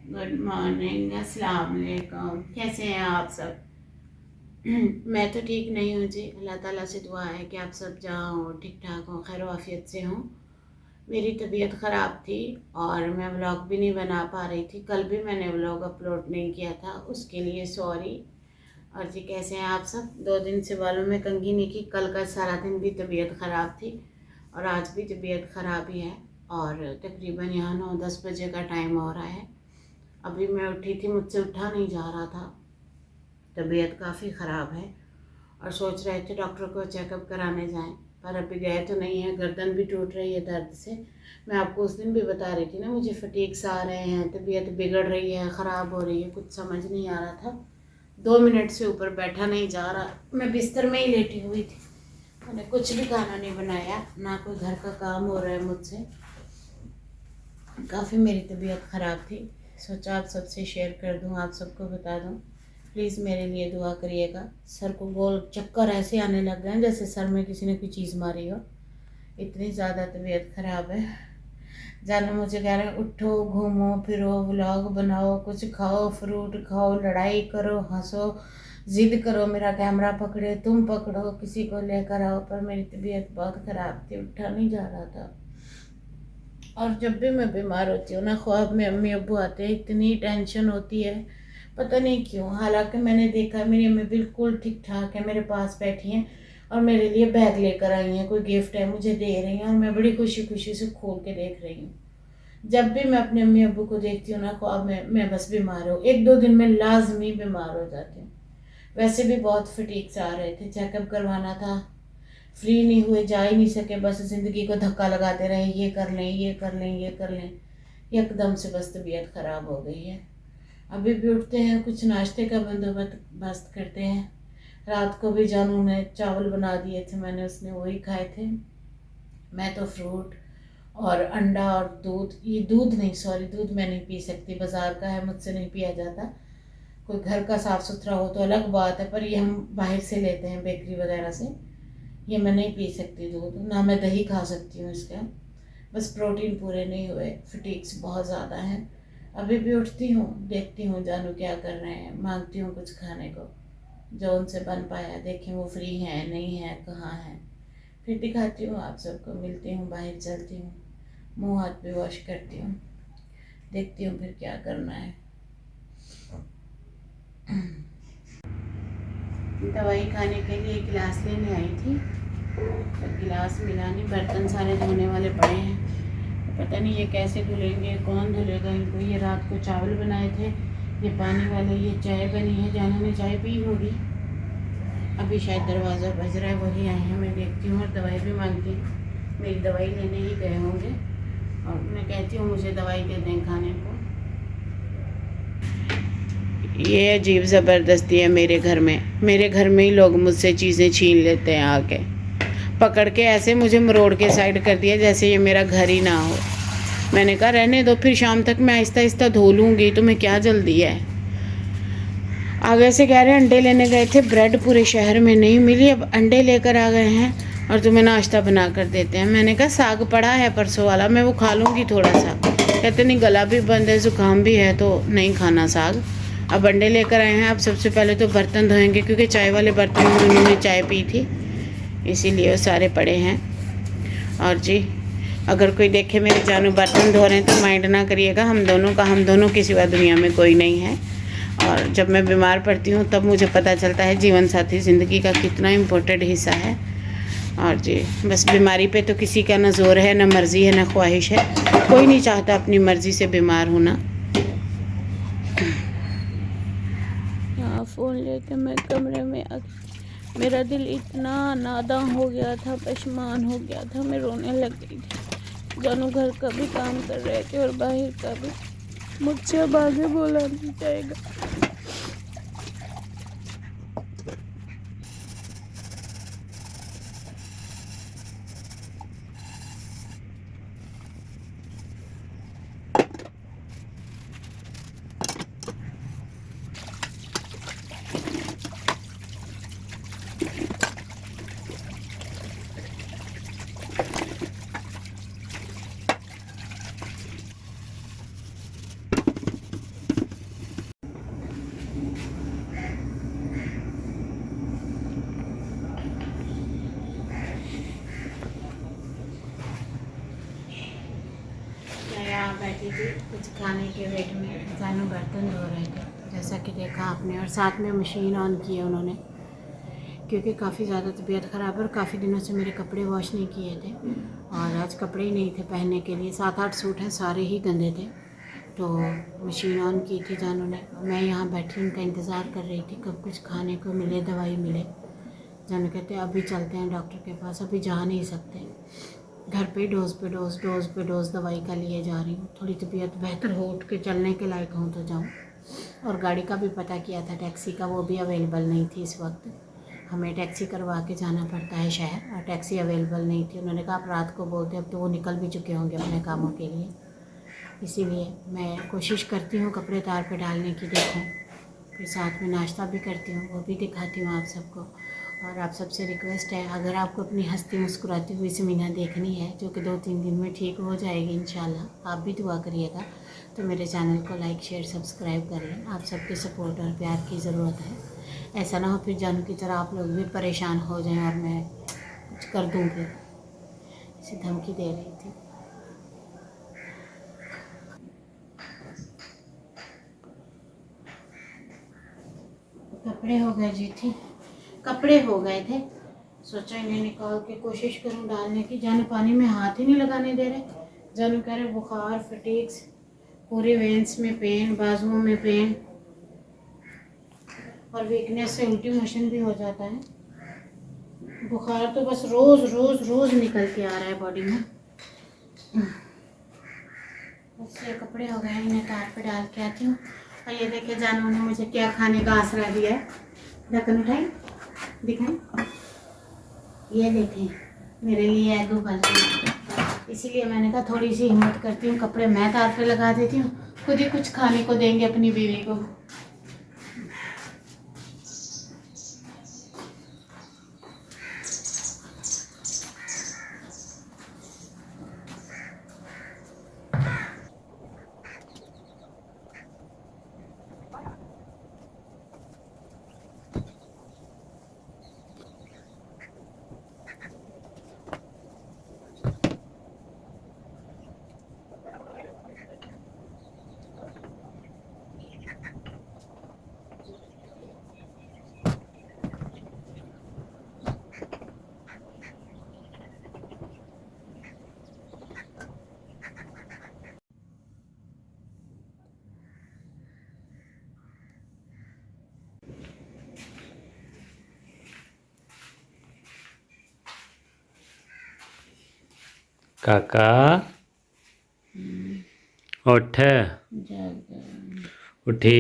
Good morning, अस्सलाम वालेकुम। कैसे हैं आप सब? मैं तो ठीक नहीं हूँ जी। अल्लाह ताला से दुआ है कि आप सब जहाँ हो ठीक ठाक हो, खैर आफियत से हों। मेरी तबीयत ख़राब थी और मैं व्लॉग भी नहीं बना पा रही थी। कल भी मैंने व्लॉग अपलोड नहीं किया था, उसके लिए सॉरी। और जी कैसे हैं आप सब? 2 दिन से बालों में कंघी नहीं की। कल का सारा दिन भी तबीयत ख़राब थी और आज भी तबीयत ख़राब ही है। और तकरीबन यहाँ 9-10 बजे का टाइम हो रहा है। अभी मैं उठी थी, मुझसे उठा नहीं जा रहा था। तबीयत काफ़ी ख़राब है और सोच रहे थे डॉक्टर को चेकअप कराने जाएं, पर अभी गए तो नहीं है। गर्दन भी टूट रही है दर्द से। मैं आपको उस दिन भी बता रही थी ना, मुझे फटीग्स आ रहे हैं, तबीयत बिगड़ रही है, ख़राब हो रही है, कुछ समझ नहीं आ रहा था। 2 मिनट से ऊपर बैठा नहीं जा रहा। मैं बिस्तर में ही लेटी हुई थी। मैंने कुछ भी खाना नहीं बनाया, ना कोई घर का काम हो रहा है मुझसे। काफ़ी मेरी तबीयत ख़राब थी। सोचा आप सबसे शेयर कर दूं, आप सबको बता दूं। प्लीज़ मेरे लिए दुआ करिएगा। सर को गोल चक्कर ऐसे आने लग गए हैं जैसे सर में किसी ने कोई चीज़ मारी हो। इतनी ज़्यादा तबीयत ख़राब है। जानू मुझे कह रहे हैं उठो, घूमो फिरो, व्लॉग बनाओ, कुछ खाओ, फ्रूट खाओ, लड़ाई करो, हंसो, ज़िद करो, मेरा कैमरा पकड़े, तुम पकड़ो, किसी को लेकर आओ। पर मेरी तबीयत बहुत ख़राब थी, उठा नहीं जा रहा था। और जब भी मैं बीमार होती हूँ ना, ख्वाब में अम्मी अब्बू आते हैं, इतनी टेंशन होती है, पता नहीं क्यों। हालांकि मैंने देखा मेरी अम्मी बिल्कुल ठीक ठाक है, मेरे पास बैठी हैं और मेरे लिए बैग लेकर आई हैं, कोई गिफ्ट है मुझे दे रही हैं और मैं बड़ी खुशी खुशी से खोल के देख रही हूँ। जब भी मैं अपने अम्मी अब्बू को देखती हूँ ना ख्वाब में, मैं बस बीमार हूँ। 1-2 दिन में लाजमी बीमार हो जाती हूँ। वैसे भी बहुत फटीक आ रहे थे, चेकअप करवाना था, फ्री नहीं हुए, जा ही नहीं सके। बस ज़िंदगी को धक्का लगाते रहे, ये कर लें, ये कर लें, ये कर लें। एकदम से बस तबीयत ख़राब हो गई है। अभी भी उठते हैं, कुछ नाश्ते का बंदोबस्त करते हैं। रात को भी जानू ने चावल बना दिए थे, मैंने उसने वही खाए थे। मैं तो फ्रूट और अंडा और दूध, ये दूध नहीं, सॉरी, दूध मैं नहीं पी सकती, बाज़ार का है, मुझसे नहीं पिया जाता। कोई घर का साफ़ सुथरा हो तो अलग बात है, पर ये हम बाहर से लेते हैं बेकरी वगैरह से। ये मैं नहीं पी सकती दूध, ना मैं दही खा सकती हूँ इसका। बस प्रोटीन पूरे नहीं हुए, फटीग्स बहुत ज़्यादा हैं। अभी भी उठती हूँ, देखती हूँ जानू क्या कर रहे हैं, मांगती हूँ कुछ खाने को, जो उनसे बन पाया। देखें वो फ्री हैं नहीं हैं, कहाँ हैं। फिर दिखाती हूँ आप सबको, मिलती हूँ, बाहर चलती हूँ, मुँह हाथ भी वॉश करती हूँ, देखती हूँ फिर क्या करना है। दवाई खाने के लिए गिलास लेने आई थी, तो गिलास मिला नहीं। बर्तन सारे धोने वाले पड़े हैं, तो पता नहीं ये कैसे धुलेंगे, कौन धुलेगा इनको। ये रात को चावल बनाए थे, ये पानी वाले, ये चाय बनी है, जानू ने चाय पी होगी। अभी शायद दरवाज़ा बज रहा है, वही आए हैं, मैं देखती हूँ और दवाई भी मांगती हूँ। मेरी दवाई लेने ही गए होंगे और मैं कहती हूँ मुझे दवाई दे दें खाने को। ये अजीब ज़बरदस्ती है मेरे घर में। मेरे घर में ही लोग मुझसे चीज़ें छीन लेते हैं आके, पकड़ के ऐसे मुझे मरोड़ के साइड कर दिया जैसे ये मेरा घर ही ना हो। मैंने कहा रहने दो, फिर शाम तक मैं आहिस्ता आहिस्ता धो लूँगी, तुम्हें क्या जल्दी है। आगे से कह रहे हैं अंडे लेने गए थे, ब्रेड पूरे शहर में नहीं मिली, अब अंडे लेकर आ गए हैं और तुम्हें नाश्ता बना कर देते हैं। मैंने कहा साग पड़ा है परसों वाला, मैं वो खा लूँगी थोड़ा सा। कहते नहीं, गला भी बंद है, ज़ुकाम भी है, तो नहीं खाना साग। अब अंडे लेकर आए हैं। अब सबसे पहले तो बर्तन धोएंगे, क्योंकि चाय वाले बर्तन में उन्होंने चाय पी थी, इसीलिए वो सारे पड़े हैं। और जी अगर कोई देखे मेरे जानू बर्तन धो रहे हैं तो माइंड ना करिएगा, हम दोनों के सिवा दुनिया में कोई नहीं है। और जब मैं बीमार पड़ती हूँ तब मुझे पता चलता है जीवन साथी ज़िंदगी का कितना इम्पोर्टेंट हिस्सा है। और जी बस बीमारी पे तो किसी का ना जोर है, ना मर्ज़ी है, ना ख्वाहिश है। कोई नहीं चाहता अपनी मर्ज़ी से बीमार होना। यहाँ फ़ोन लेके मैं कमरे में आ, मेरा दिल इतना नादा हो गया था, परेशान हो गया था, मैं रोने लग गई थी। जानू घर का भी काम कर रहे थे और बाहर का भी। मुझसे अब आगे बोला नहीं जाएगा। बैठी थी कुछ खाने के वेट में, जानू बर्तन धो रहे थे जैसा कि देखा आपने, और साथ में मशीन ऑन की है उन्होंने, क्योंकि काफ़ी ज़्यादा तबीयत ख़राब है और काफ़ी दिनों से मेरे कपड़े वॉश नहीं किए थे और आज कपड़े ही नहीं थे पहनने के लिए। 7-8 सूट हैं, सारे ही गंदे थे, तो मशीन ऑन की थी जानू ने। मैं यहाँ बैठी उनका इंतज़ार कर रही थी कब कुछ खाने को मिले, दवाई मिले। जानू कहते अभी चलते हैं डॉक्टर के पास, अभी जा नहीं सकते, घर पे डोज पे डोज डोज पे डोज दवाई का लिए जा रही हूँ। थोड़ी तबीयत बेहतर हो, उठ के चलने के लायक हूँ तो जाऊँ। और गाड़ी का भी पता किया था, टैक्सी का, वो भी अवेलेबल नहीं थी इस वक्त। हमें टैक्सी करवा के जाना पड़ता है शहर, और टैक्सी अवेलेबल नहीं थी। उन्होंने कहा आप रात को बोलते, अब तो वो निकल भी चुके होंगे अपने कामों के लिए। इसीलिए मैं कोशिश करती हूँ कपड़े तार पे डालने की, देखूँ, फिर साथ में नाश्ता भी करती हूँ, वो भी दिखाती हूँ आप सबको। और आप सबसे रिक्वेस्ट है, अगर आपको अपनी हंसती मुस्कुराती हुई समीना देखनी है, जो कि 2-3 दिन में ठीक हो जाएगी इंशाल्लाह, आप भी दुआ करिएगा, तो मेरे चैनल को लाइक शेयर सब्सक्राइब कर लें। आप सबके सपोर्ट और प्यार की ज़रूरत है। ऐसा ना हो फिर जानू की तरह आप लोग भी परेशान हो जाएं और मैं कुछ कर दूँ, फिर इसे धमकी दे रही थी। कपड़े हो गए जी थी, कपड़े हो गए थे, सोचा इन्हें निकाल के कोशिश करूं डालने की। जानू पानी में हाथ ही नहीं लगाने दे रहे। जानू कह रहे बुखार, फटीक्स, पूरे वेंस में पेन, बाजुओं में पेन और वीकनेस से उल्टी मोशन भी हो जाता है। बुखार तो बस रोज़ रोज़ रोज़ निकल के आ रहा है बॉडी में। बस ये कपड़े हो गए, इन्हें तार पे डाल के आती हूँ। और ये देखिए जानू ने मुझे क्या खाने का आसरा दिया है। ढक्कन उठाई, दिखाएं, ये देखें, मेरे लिए एग उबल रही है। इसीलिए मैंने कहा थोड़ी सी हिम्मत करती हूँ, कपड़े मैं तार पे लगा देती हूँ, खुद ही कुछ खाने को देंगे अपनी बीवी को। काका उठ, उठी।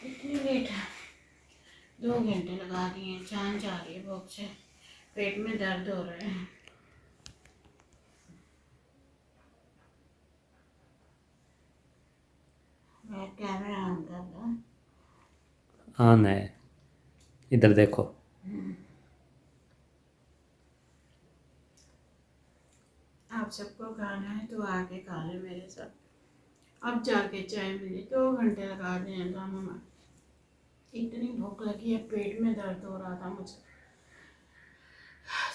इतनी लेट है, 2 घंटे लगा दिए, जान जा रही है भूख से, पेट में दर्द हो रहे हैं। मैं कैमरा ऑन कर दूं? ऑन है, इधर देखो। आप सबको खाना है तो आके खा ले मेरे साथ। अब जाके चाय मिली, 2 घंटे लगा दिए हैं दोनों में। इतनी भूख लगी है, पेट में दर्द हो रहा था मुझे,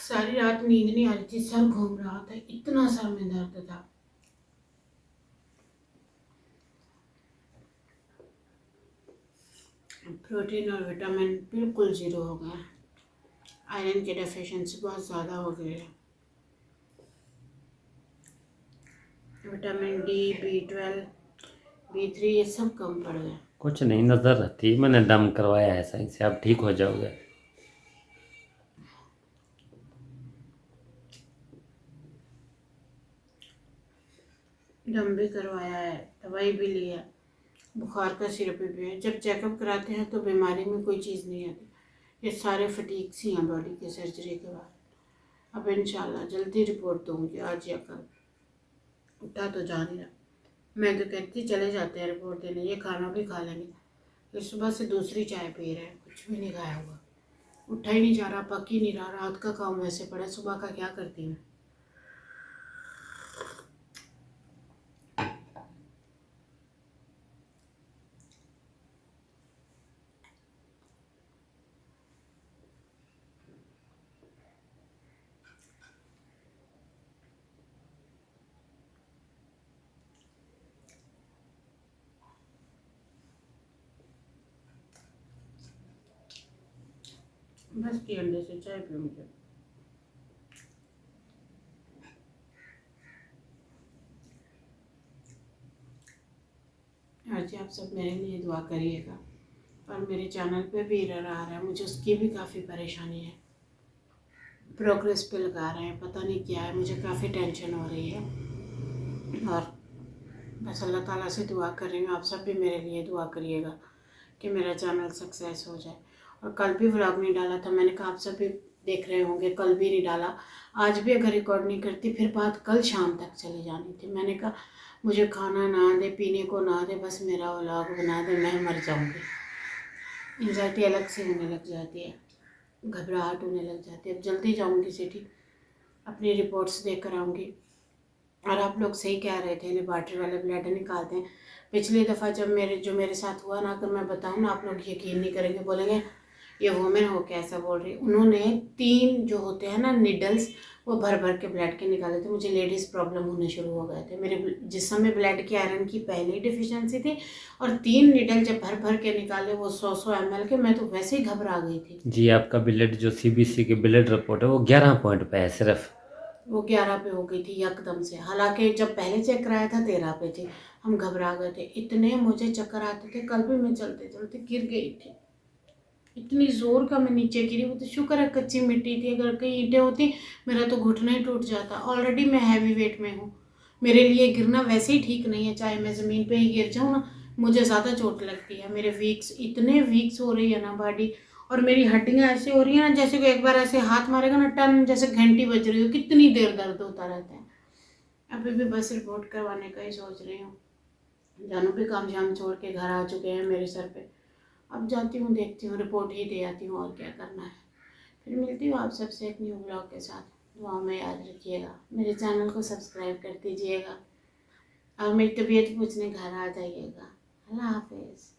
सारी रात नींद नहीं आ रही थी, सर घूम रहा था, इतना सर में दर्द था। प्रोटीन और विटामिन बिल्कुल ज़ीरो हो गया, आयरन की डेफिशिएंसी बहुत ज़्यादा हो गई है। विटामिन डी, B12, B3 ये सब कम पड़ गए। कुछ नहीं, नजर रहती, मैंने दम करवाया है सही से, आप ठीक हो जाओगे। दम भी करवाया है, दवाई भी ली है, बुखार का सिरप भी पिया है। जब चेकअप कराते हैं तो बीमारी में कोई चीज़ नहीं आती, ये सारे फटीक्स ही हैं बॉडी के सर्जरी के बाद। अब इंशाल्लाह जल्दी रिपोर्ट दूंगी, आज या कल। उठा तो जा नहीं रहा, मैं तो कहती चले जाते हैं रिपोर्ट देने, ये खाना भी खा लेंगे। फिर सुबह से दूसरी चाय पी रहे हैं, कुछ भी नहीं खाया हुआ, उठा ही नहीं जा रहा, पक ही नहीं रहा। रात का काम वैसे पड़ा, सुबह का क्या करती मैं। बस की अंडे से चाय पीऊँगी। हाँ जी, आप सब मेरे लिए दुआ करिएगा। और मेरे चैनल पे भी एरर आ रहा है, मुझे उसकी भी काफ़ी परेशानी है। प्रोग्रेस पे लगा रहे हैं, पता नहीं क्या है, मुझे काफ़ी टेंशन हो रही है। और बस अल्लाह ताला से दुआ कर रही हूँ, आप सब भी मेरे लिए दुआ करिएगा कि मेरा चैनल सक्सेस हो जाए। और कल भी व्लॉग नहीं डाला था, मैंने कहा आप सब भी देख रहे होंगे, कल भी नहीं डाला। आज भी अगर रिकॉर्ड नहीं करती फिर बात कल शाम तक चली जानी थी। मैंने कहा मुझे खाना ना दे, पीने को ना दे, बस मेरा व्लॉग बना दे, मैं मर जाऊँगी। एंजाइटी अलग से होने लग जाती है, घबराहट होने लग जाती है। अब जल्दी जाऊँगी सिटी, अपनी रिपोर्ट्स देख कर आऊँगी। और आप लोग सही कह रहे थे, लेबॉर्ट्री वाले ब्लड निकालते हैं। पिछली दफ़ा जब मेरे साथ हुआ ना, अगर मैं बताऊँ ना, आप लोग यकीन नहीं करेंगे, बोलेंगे ये वुमेन हो के ऐसा बोल रही। उन्होंने 3 जो होते हैं ना निडल्स, वो भर भर के ब्लड के निकाले थे। मुझे लेडीज़ प्रॉब्लम होने शुरू हो गए थे। मेरे जिस समय ब्लड की आयरन की पहले ही डिफिशियंसी थी, और 3 निडल जब भर भर के निकाले, वो 100-100 ml के, मैं तो वैसे ही घबरा गई थी। जी, आपका ब्लड जो सीबीसी की ब्लड रिपोर्ट है वो 11 पॉइंट पे है सिर्फ। वो 11 पे हो गई थी एकदम से, हालांकि जब पहले चेक कराया था 13 पे थी। हम घबरा गए थे, इतने मुझे चक्कर आते थे। कल भी मैं चलते चलते गिर गई थी, इतनी ज़ोर का मैं नीचे गिरी। वो तो शुक्र है कच्ची मिट्टी थी, अगर कहीं ईंटें होती मेरा तो घुटना ही टूट जाता। ऑलरेडी मैं हैवी वेट में हूँ, मेरे लिए गिरना वैसे ही ठीक नहीं है। चाहे मैं ज़मीन पे ही गिर जाऊँ ना, मुझे ज़्यादा चोट लगती है। मेरे वीक्स इतने वीक्स हो रही है ना बॉडी, और मेरी हड्डियाँ ऐसे हो रही है ना जैसे कोई एक बार ऐसे हाथ मारेगा ना, टन जैसे घंटी बज रही हो, कितनी देर दर्द होता रहता है। अभी भी बस रिपोर्ट करवाने का ही सोच रही हूँ। जानू भी काम शाम छोड़ के घर आ चुके हैं मेरे सर पे। अब जाती हूँ, देखती हूँ, रिपोर्ट ही दे आती हूँ, और क्या करना है। फिर मिलती हूँ आप सबसे एक न्यू ब्लॉग के साथ। दुआ में याद रखिएगा, मेरे चैनल को सब्सक्राइब कर दीजिएगा, और मेरी तबीयत पूछने घर आ जाइएगा। अल्लाह हाफिज़।